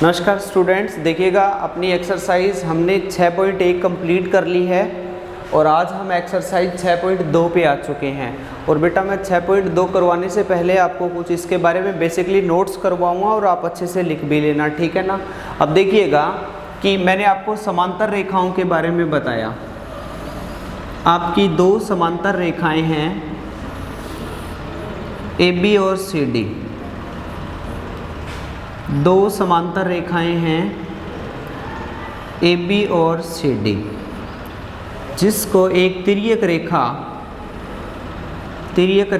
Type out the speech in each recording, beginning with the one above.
नमस्कार स्टूडेंट्स, देखिएगा अपनी एक्सरसाइज हमने 6.1 कंप्लीट कर ली है और आज हम एक्सरसाइज 6.2 पे आ चुके हैं। और बेटा मैं 6.2 करवाने से पहले आपको कुछ इसके बारे में बेसिकली नोट्स करवाऊंगा और आप अच्छे से लिख भी लेना, ठीक है ना। अब देखिएगा कि मैंने आपको समांतर रेखाओं के बारे में बताया। आपकी दो समांतर रेखाएं हैं AB और CD, दो समांतर रेखाएं हैं AB और CD, जिसको एक तिर्यक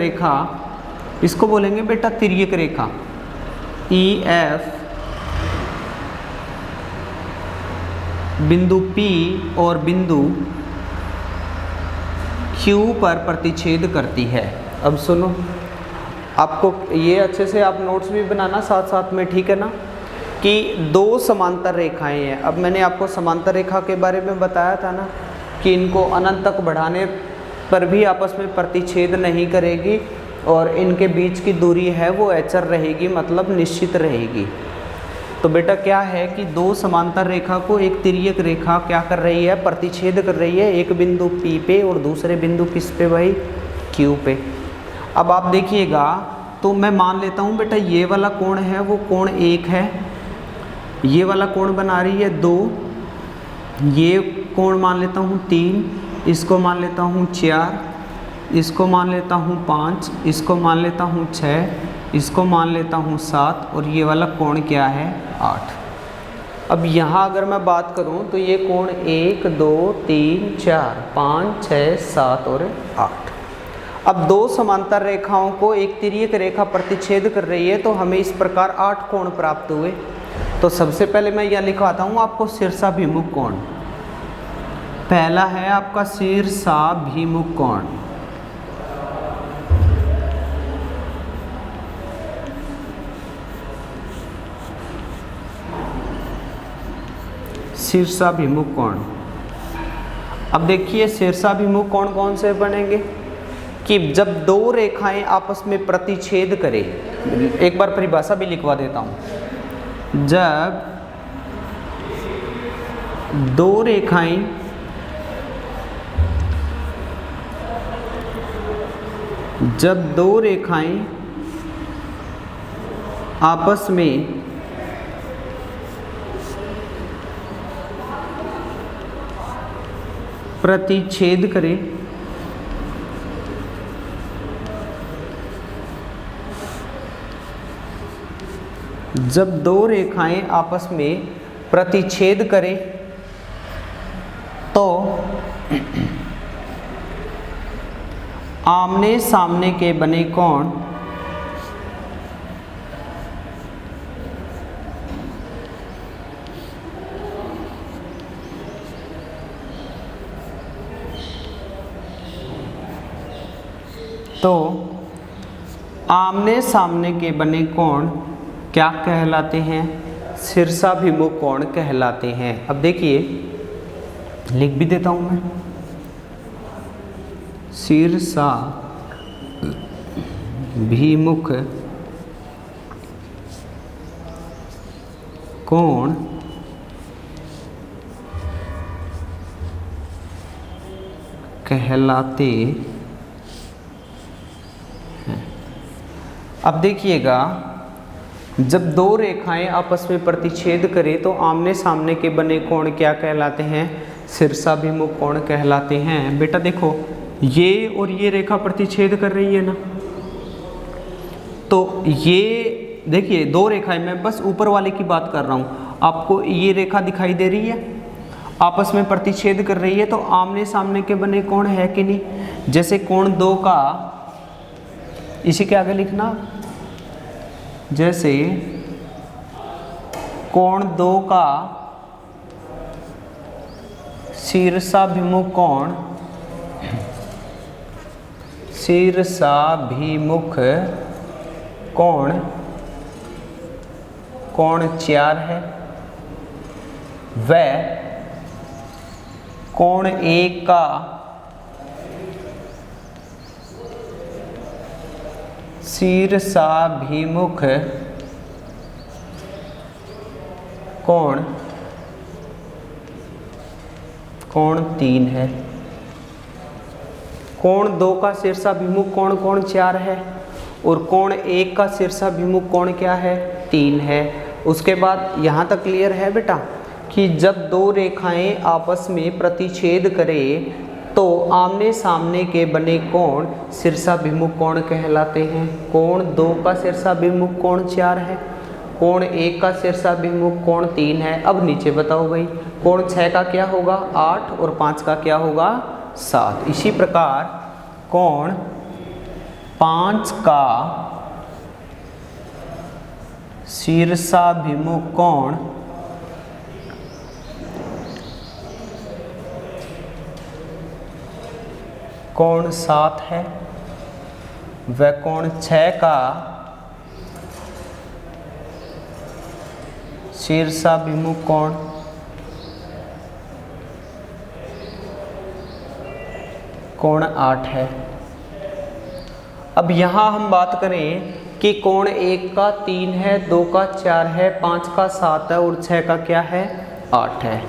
रेखा इसको बोलेंगे बेटा तिर्यक रेखा EF बिंदु P और बिंदु Q पर प्रतिच्छेद करती है। अब सुनो, आपको ये अच्छे से आप नोट्स भी बनाना साथ साथ में, ठीक है ना, कि दो समांतर रेखाएं हैं। अब मैंने आपको समांतर रेखा के बारे में बताया था ना कि इनको अनंत तक बढ़ाने पर भी आपस में प्रतिच्छेद नहीं करेगी और इनके बीच की दूरी है वो एचर रहेगी, मतलब निश्चित रहेगी। तो बेटा क्या है कि दो समांतर रेखा को एक तिर्यक रेखा क्या कर रही है, प्रतिच्छेद कर रही है, एक बिंदु P पे और दूसरे बिंदु किस पे भाई, Q पे। अब आप देखिएगा तो मैं मान लेता हूँ बेटा ये वाला कोण है वो कोण 1 है, ये वाला कोण बना रही है 2, ये कोण मान लेता हूँ 3, इसको मान लेता हूँ 4, इसको मान लेता हूँ 5, इसको मान लेता हूँ 6, इसको मान लेता हूँ 7 और ये वाला कोण क्या है 8। अब यहाँ अगर मैं बात करूँ तो ये कोण 1 2 3 4 5 6 7 और 8। अब दो समांतर रेखाओं को एक तिर्यक रेखा प्रतिच्छेद कर रही है तो हमें इस प्रकार 8 कोण प्राप्त हुए। तो सबसे पहले मैं यह लिखवाता हूँ आपको शीर्षाभिमुख कोण। पहला है आपका शीर्षाभिमुख कोण, शीर्षाभिमुख कोण। अब देखिए शीर्षाभिमुख कोण कौन से बनेंगे कि जब दो रेखाएं आपस में प्रतिच्छेद करें। एक बार परिभाषा भी लिखवा देता हूं। जब दो रेखाएं आपस में प्रतिच्छेद करें जब दो रेखाएं आपस में प्रतिच्छेद करें तो आमने सामने के बने कोण आमने सामने के बने कोण क्या कहलाते हैं, शीर्षाभिमुख कोण कहलाते हैं। अब देखिए लिख भी देता हूं मैं, शीर्षाभिमुख कोण कहलाते हैं। अब देखिएगा जब दो रेखाएं आपस में प्रतिच्छेद करें तो आमने सामने के बने कोण क्या कहलाते हैं, शीर्षाभिमुख कोण कहलाते हैं। बेटा देखो ये और ये रेखा प्रतिच्छेद कर रही है ना, तो ये देखिए दो रेखाएं, मैं बस ऊपर वाले की बात कर रहा हूं, आपको ये रेखा दिखाई दे रही है आपस में प्रतिच्छेद कर रही है, तो आमने सामने के बने कोण है कि नहीं। जैसे कोण 2 का, इसी के आगे लिखना, जैसे कोण 2 का शीर्षाभिमुख कोण, कोण 4 है, व कोण 1 का शीर्षाभिमुख कोण 3 है। कोण 2 का शीर्षाभिमुख कोण 4 है और कोण 1 का शीर्षाभिमुख कोण क्या है 3 है। उसके बाद यहाँ तक क्लियर है बेटा कि जब दो रेखाएं आपस में प्रतिच्छेद करें तो आमने सामने के बने कोण शीर्षाभिमुख कोण कहलाते हैं। कोण 2 का शीर्षाभिमुख कोण 4 है, कोण 1 का शीर्षाभिमुख कोण 3 है। अब नीचे बताओ भाई, कोण 6 का क्या होगा 8 और 5 का क्या होगा 7। इसी प्रकार कोण 5 का शीर्षाभिमुख कोण कोण 7 है व कोण 6 का शीर्षाभिमुख कोण कोण 8 है। अब यहाँ हम बात करें कि कोण 1 का 3 है, 2 का 4 है, 5 का 7 है और 6 का क्या है 8 है।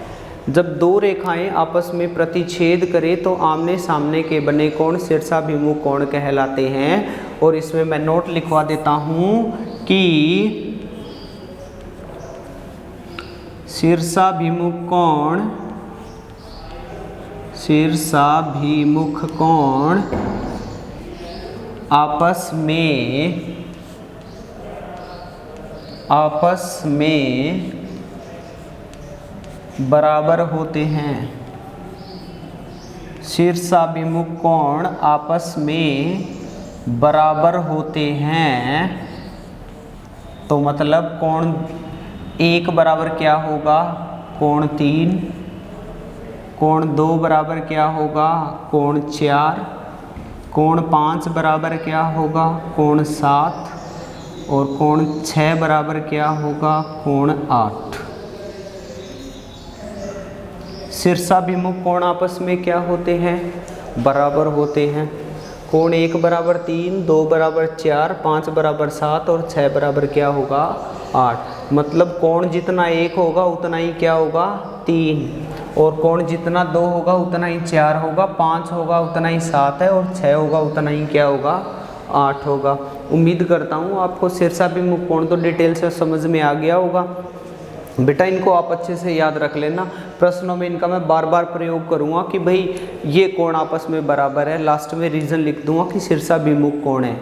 जब दो रेखाएं आपस में प्रतिच्छेद करें तो आमने सामने के बने कोण शीर्षाभिमुख कोण कहलाते हैं। और इसमें मैं नोट लिखवा देता हूँ कि शीर्षाभिमुख कोण आपस में बराबर होते हैं। शीर्षाभिमुख कोण आपस में बराबर होते हैं तो मतलब कोण 1 बराबर क्या होगा कोण 3, कोण 2 बराबर क्या होगा कोण 4, कोण 5 बराबर क्या होगा कोण 7 और कोण 6 बराबर क्या होगा कोण 8। शीर्षाभिमुख कोण आपस में क्या होते हैं बराबर होते हैं। कोण 1 बराबर 3, 2 बराबर 4, 5 बराबर 7 और 6 बराबर क्या होगा 8। मतलब कोण जितना 1 होगा उतना ही क्या होगा 3 और कोण जितना 2 होगा उतना ही 4 होगा, 5 होगा उतना ही 7 है और 6 होगा उतना ही क्या होगा 8 होगा। उम्मीद करता हूँ आपको शीर्षाभिमुख कोण तो डिटेल से समझ में आ गया होगा। बेटा इनको आप अच्छे से याद रख लेना, प्रश्नों में इनका मैं बार बार प्रयोग करूँगा कि भाई ये कोण आपस में बराबर है, लास्ट में रीज़न लिख दूंगा कि शीर्षाभिमुख कोण है,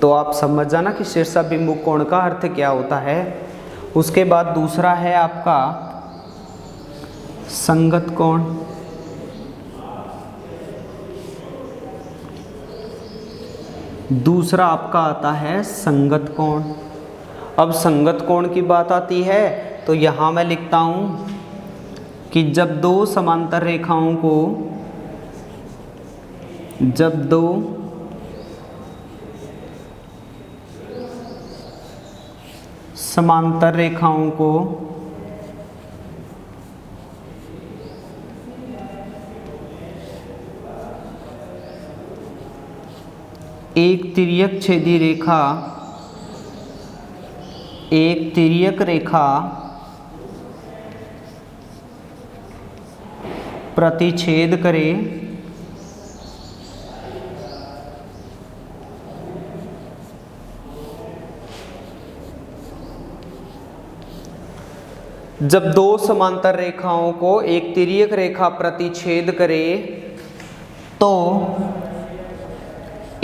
तो आप समझ जाना कि शीर्षाभिमुख कोण का अर्थ क्या होता है। उसके बाद दूसरा है आपका संगत कोण। दूसरा आपका आता है संगत कोण। अब संगत कोण की बात आती है तो यहाँ मैं लिखता हूँ कि जब दो समांतर रेखाओं को एक तिर्यक रेखा प्रतिच्छेद करे जब दो समांतर रेखाओं को एक तिर्यक रेखा प्रतिच्छेद करे तो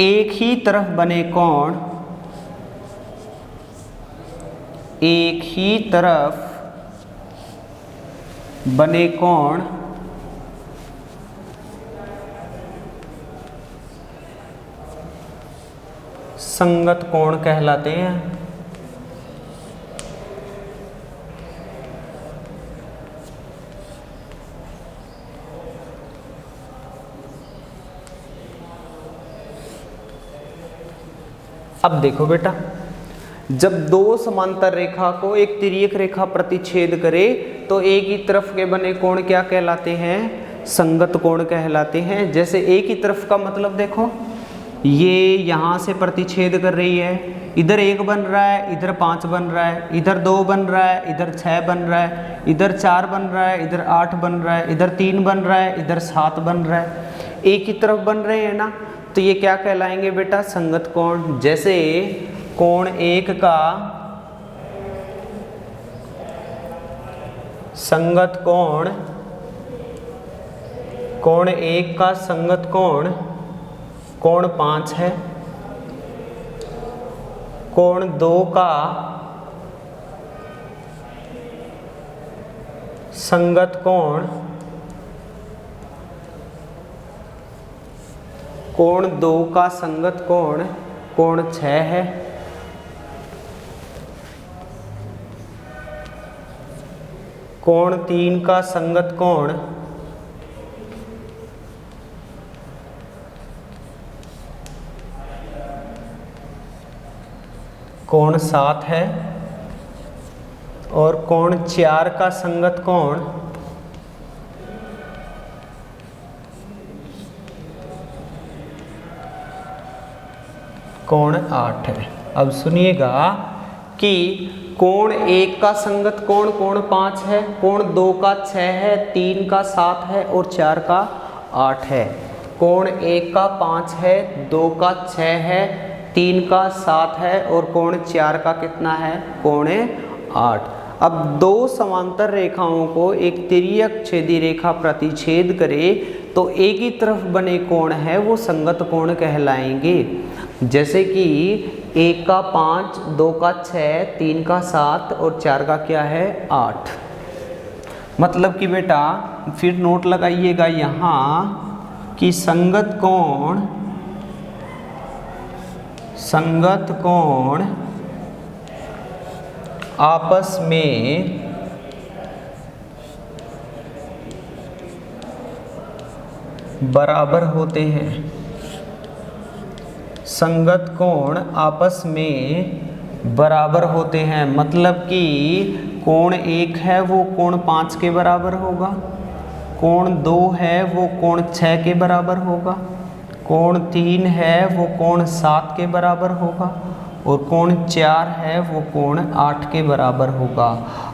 एक ही तरफ बने कोण संगत कोण कहलाते हैं। अब देखो बेटा, जब दो समांतर रेखा को एक तिर्यक रेखा प्रतिच्छेद करे तो एक ही तरफ के बने कोण क्या कहलाते हैं संगत कोण कहलाते हैं। जैसे एक ही तरफ का मतलब देखो, ये यहाँ से प्रतिच्छेद कर रही है, इधर 1 बन रहा है, इधर 5 बन रहा है, इधर 2 बन रहा है, इधर 6 बन रहा है, इधर 4 बन रहा है, इधर 8 बन रहा है, इधर 3 बन रहा है, इधर 7 बन रहा है, एक ही तरफ बन रहे हैं ना, तो ये क्या कहलाएंगे बेटा? संगत कोण। जैसे कोण 1 का संगत कोण, कोण 1 का संगत कोण कोण 5 है, कोण 2 का संगत कोण कोण 2 का संगत कोण कोण 6 है, कोण 3 का संगत कोण कोण 7 है, और कोण 4 का संगत कोण कोण 8 है। अब सुनिएगा कि कोण 1 का संगत कोण कोण 5 है, कोण 2 का 6 है, 3 का 7 है और 4 का 8 है। कोण 1 का 5 है, 2 का 6 है, 3 का 7 है और कोण 4 का कितना है? कोण 8। अब दो समांतर रेखाओं को एक तिर्यक छेदी रेखा प्रतिच्छेद करे तो एक ही तरफ बने कोण है वो संगत कोण कहलाएंगे। जैसे कि 1 का 5, 2 का 6, 3 का 7 और 4 का क्या है? 8। मतलब कि बेटा फिर नोट लगाइएगा यहाँ कि संगत कोण आपस में बराबर होते हैं। संगत कोण आपस में बराबर होते हैं, मतलब कि कोण 1 है वो कोण 5 के बराबर होगा, कोण 2 है वो कोण 6 के बराबर होगा, कोण 3 है वो कोण 7 के बराबर होगा और कोण 4 है वो कोण 8 के बराबर होगा।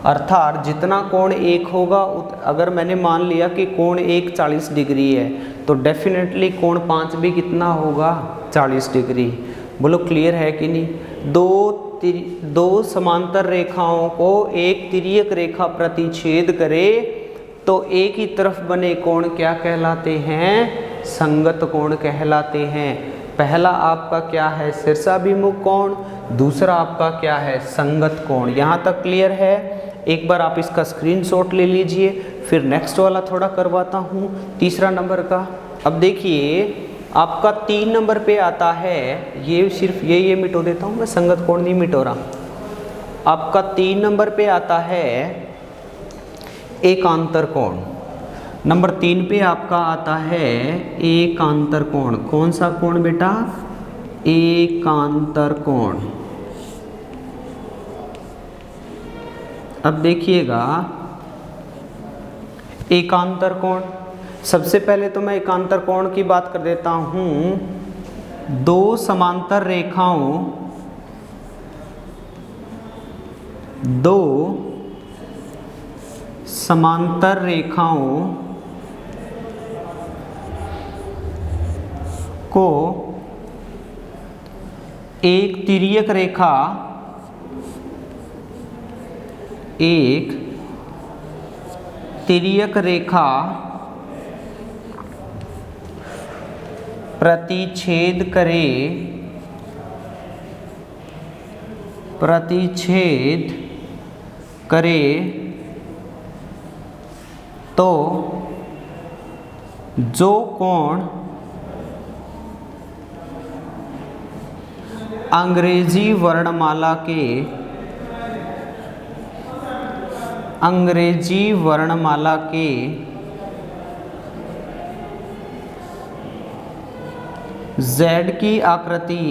अर्थात जितना कोण 1 होगा, अगर मैंने मान लिया कि कोण 1 40 डिग्री है तो डेफिनेटली कोण 5 भी कितना होगा? 40 डिग्री। बोलो क्लियर है कि नहीं? दो समांतर रेखाओं को एक तिर्यक रेखा प्रतिच्छेद करे तो एक ही तरफ बने कोण क्या कहलाते हैं? संगत कोण कहलाते हैं। पहला आपका क्या है? शीर्षाभिमुख कोण, दूसरा आपका क्या है? संगत कोण। यहाँ तक क्लियर है? एक बार आप इसका स्क्रीनशॉट ले लीजिए, फिर नेक्स्ट वाला थोड़ा करवाता हूँ, तीसरा नंबर का। अब देखिए आपका 3 नंबर पे आता है, ये सिर्फ ये मिटो देता हूँ मैं, संगत कोण नहीं मिटो रहा। आपका 3 नंबर पे आता है एकांतर कोण। नंबर 3 पे आपका आता है एकांतर कोण। कौन सा कोण बेटा? एकांतर कोण। अब देखिएगा एकांतर कोण, सबसे पहले तो मैं एकांतर कोण की बात कर देता हूं। दो समांतर रेखाओं को एक तिर्यक रेखा प्रतिच्छेद करे तो जो कोण अंग्रेजी वर्णमाला के Z की आकृति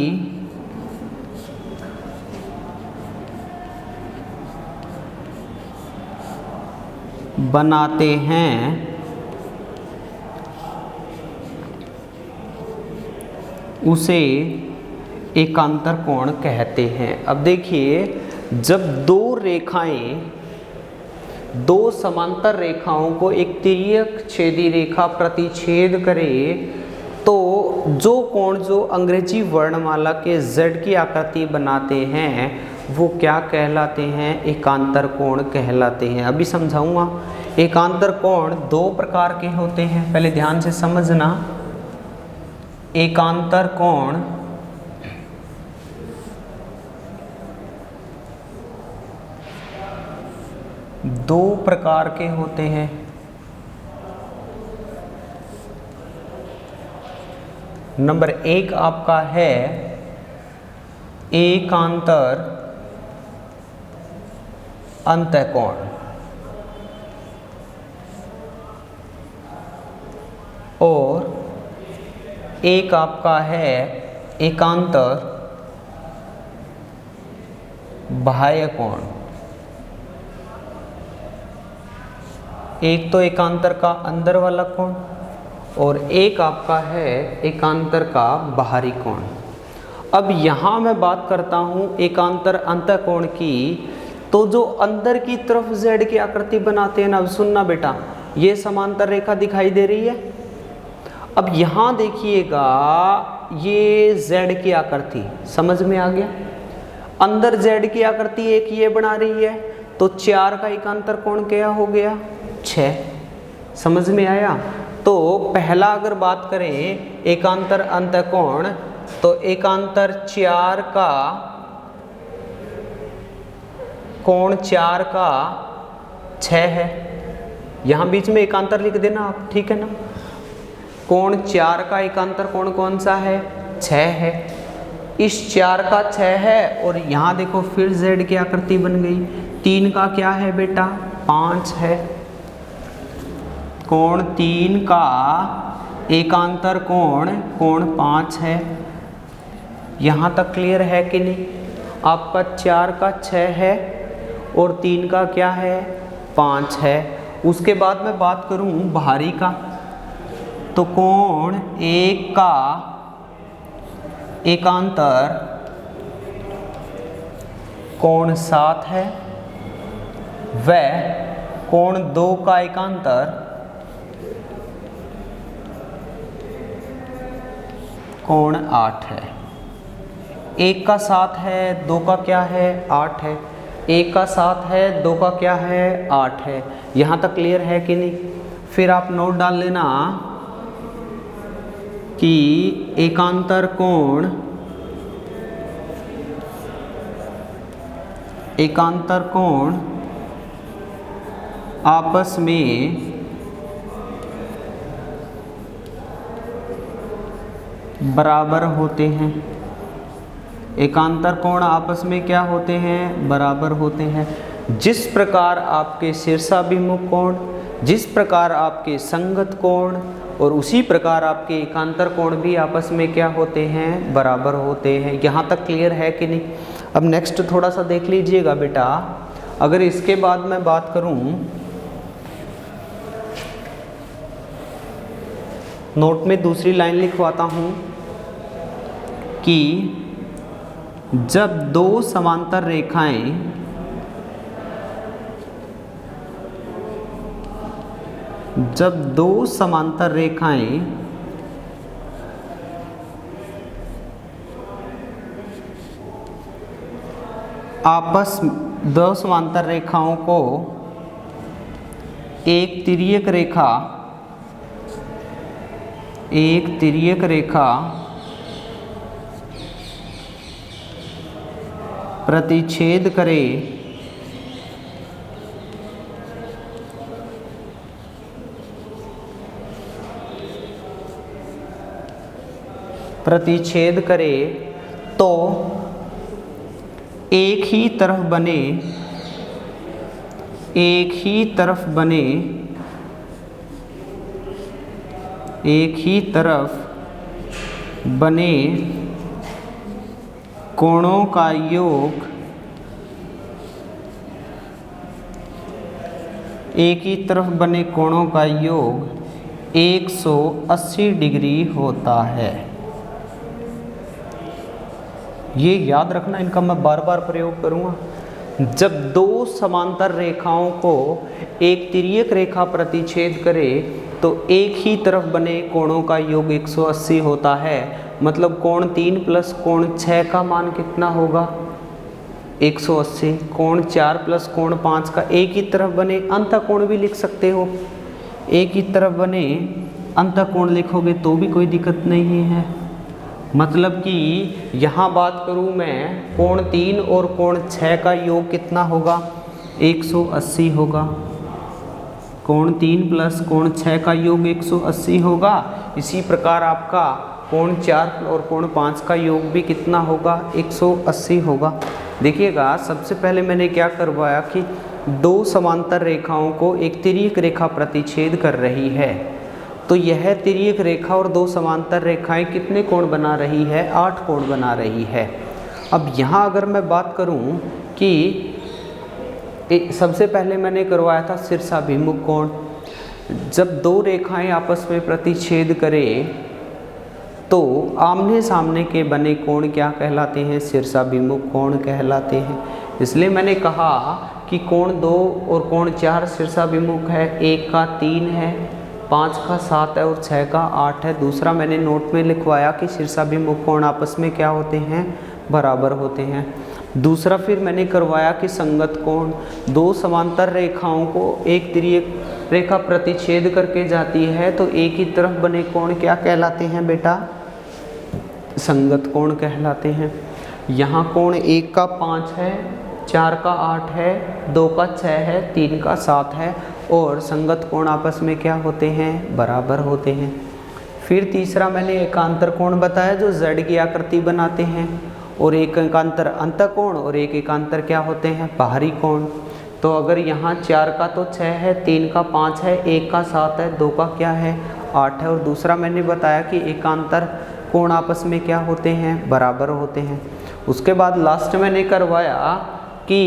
बनाते हैं उसे एकांतर कोण कहते हैं। अब देखिए, जब दो समांतर रेखाओं को एक तिर्यक छेदी रेखा प्रतिच्छेद करे तो जो कोण जो अंग्रेजी वर्णमाला के Z की आकृति बनाते हैं वो क्या कहलाते हैं? एकांतर कोण कहलाते हैं। अभी समझाऊंगा। एकांतर कोण दो प्रकार के होते हैं, पहले ध्यान से समझना। एकांतर कोण दो प्रकार के होते हैं। नंबर एक आपका है एकांतर अंतःकोण, और एक आपका है एकांतर बाह्य कोण। एक तो एकांतर का अंदर वाला कोण और एक आपका है एकांतर का बाहरी कोण। अब यहाँ मैं बात करता हूँ एकांतर अंतःकोण की, तो जो अंदर की तरफ Z की आकृति बनाते हैं ना, अब सुनना बेटा, ये समांतर रेखा दिखाई दे रही है। अब यहाँ देखिएगा, ये Z की आकृति समझ में आ गया। अंदर Z की आकृति एक ये बना रही है, तो 4 का एकांतर कोण क्या हो गया? 6। समझ में आया? तो पहला अगर बात करें एकांतर अंतःकोण, तो एकांतर 4 का कोण 4 का 6 है। यहाँ बीच में एकांतर लिख देना आप, ठीक है ना। कोण 4 का एकांतर कोण कौन सा है? 6 है। इस 4 का 6 है, और यहाँ देखो फिर Z की आकृति बन गई। 3 का क्या है बेटा? 5 है। कोण 3 का एकांतर कोण 5 है। यहाँ तक क्लियर है कि नहीं? आपका 4 का 6 है और 3 का क्या है? 5 है। उसके बाद मैं बात करूँ बाहरी का, तो कोण 1 का एकांतर कोण 7 है, व कोण 2 का एकांतर कोण 8 है। 1 का 7 है, 2 का क्या है? 8 है। 1 का 7 है, 2 का क्या है? 8 है। यहाँ तक क्लियर है कि नहीं? फिर आप नोट डाल लेना कि एकांतर कोण आपस में बराबर होते हैं। एकांतर कोण आपस में क्या होते हैं? बराबर होते हैं। जिस प्रकार आपके शीर्षाभिमुख कोण, जिस प्रकार आपके संगत कोण, और उसी प्रकार आपके एकांतर कोण भी आपस में क्या होते हैं? बराबर होते हैं। यहाँ तक क्लियर है कि नहीं? अब नेक्स्ट थोड़ा सा देख लीजिएगा बेटा। अगर इसके बाद मैं बात करूँ, नोट में दूसरी लाइन लिखवाता हूँ कि जब दो समांतर रेखाएं आपस दो समांतर रेखाओं को एक तिर्यक रेखा प्रतिच्छेद करे तो एक ही तरफ बने कोणों का योग एक ही तरफ बने कोणों का योग 180 डिग्री होता है। ये याद रखना, इनका मैं बार बार प्रयोग करूँगा। जब दो समांतर रेखाओं को एक तिर्यक रेखा प्रतिच्छेद करे तो एक ही तरफ बने कोणों का योग 180 होता है। मतलब कोण 3 प्लस कोण 6 का मान कितना होगा? 180। कोण 4 प्लस कोण 5 का एक ही तरफ बने अंतःकोण भी लिख सकते हो, एक ही तरफ बने अंतःकोण लिखोगे तो भी कोई दिक्कत नहीं है। मतलब कि यहाँ बात करूँ मैं, कोण 3 और कोण 6 का योग कितना होगा? 180 होगा। कोण 3 प्लस कोण 6 का योग 180 होगा। इसी प्रकार आपका कोण 4 और कोण 5 का योग भी कितना होगा? 180 होगा। देखिएगा, सबसे पहले मैंने क्या करवाया कि दो समांतर रेखाओं को एक तिर्यक रेखा प्रतिच्छेद कर रही है, तो यह तिर्यक रेखा और दो समांतर रेखाएं कितने कोण बना रही है? 8 कोण बना रही है। अब यहाँ अगर मैं बात करूँ कि सबसे पहले मैंने करवाया था शीर्षाभिमुख कोण। जब दो रेखाएं आपस में प्रतिच्छेद करें तो आमने सामने के बने कोण क्या कहलाते हैं? शीर्षाभिमुख कोण कहलाते हैं। इसलिए मैंने कहा कि कोण 2 और कोण 4 शीर्षाभिमुख है, 1 का 3 है, 5 का 7 है और 6 का 8 है। दूसरा मैंने नोट में लिखवाया कि शीर्षाभिमुख कोण आपस में क्या होते हैं? बराबर होते हैं। दूसरा फिर मैंने करवाया कि संगत कोण, दो समांतर रेखाओं को एक तिर्यक रेखा प्रतिच्छेद करके जाती है तो एक ही तरफ बने कोण क्या कहलाते हैं बेटा? संगत कोण कहलाते हैं। यहाँ कोण 1 का 5 है, 4 का 8 है, 2 का 6 है, 3 का 7 है और संगत कोण आपस में क्या होते हैं? बराबर होते हैं। फिर तीसरा मैंने एकांतर कोण बताया जो Z की आकृति बनाते हैं, और एक एकांतर अंतःकोण और एक एकांतर क्या होते हैं? बाहरी कोण। तो अगर यहाँ 4 का तो 6 है, 3 का 5 है, 1 का 7 है, 2 का क्या है? 8 है। और दूसरा मैंने बताया कि एकांतर कोण आपस में क्या होते हैं? बराबर होते हैं। उसके बाद लास्ट मैंने करवाया कि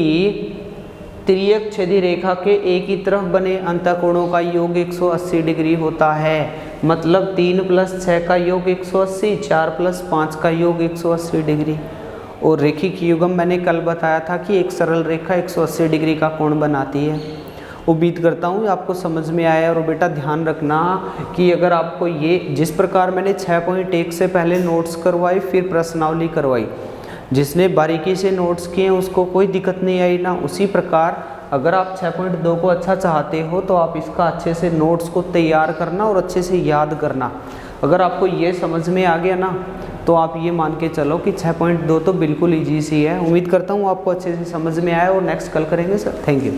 तिर्यक छेदी रेखा के एक ही तरफ बने अंतःकोणों का योग 180 डिग्री होता है। मतलब 3 प्लस 6 का योग 180, 4 प्लस 5 का योग 180 डिग्री। और रेखिक युग्म मैंने कल बताया था कि एक सरल रेखा 180 डिग्री का कोण बनाती है। उम्मीद करता हूँ आपको समझ में आया। और बेटा ध्यान रखना कि अगर आपको ये जिस प्रकार मैंने 6.1 से पहले नोट्स करवाई फिर प्रश्नावली करवाई, जिसने बारीकी से नोट्स किए उसको कोई दिक्कत नहीं आई ना, उसी प्रकार अगर आप 6.2 को अच्छा चाहते हो तो आप इसका अच्छे से नोट्स को तैयार करना और अच्छे से याद करना। अगर आपको ये समझ में आ गया ना तो आप ये मान के चलो कि 6.2 तो बिल्कुल ईजी सी है। उम्मीद करता हूँ आपको अच्छे से समझ में आया और नेक्स्ट कल करेंगे सर। Thank you.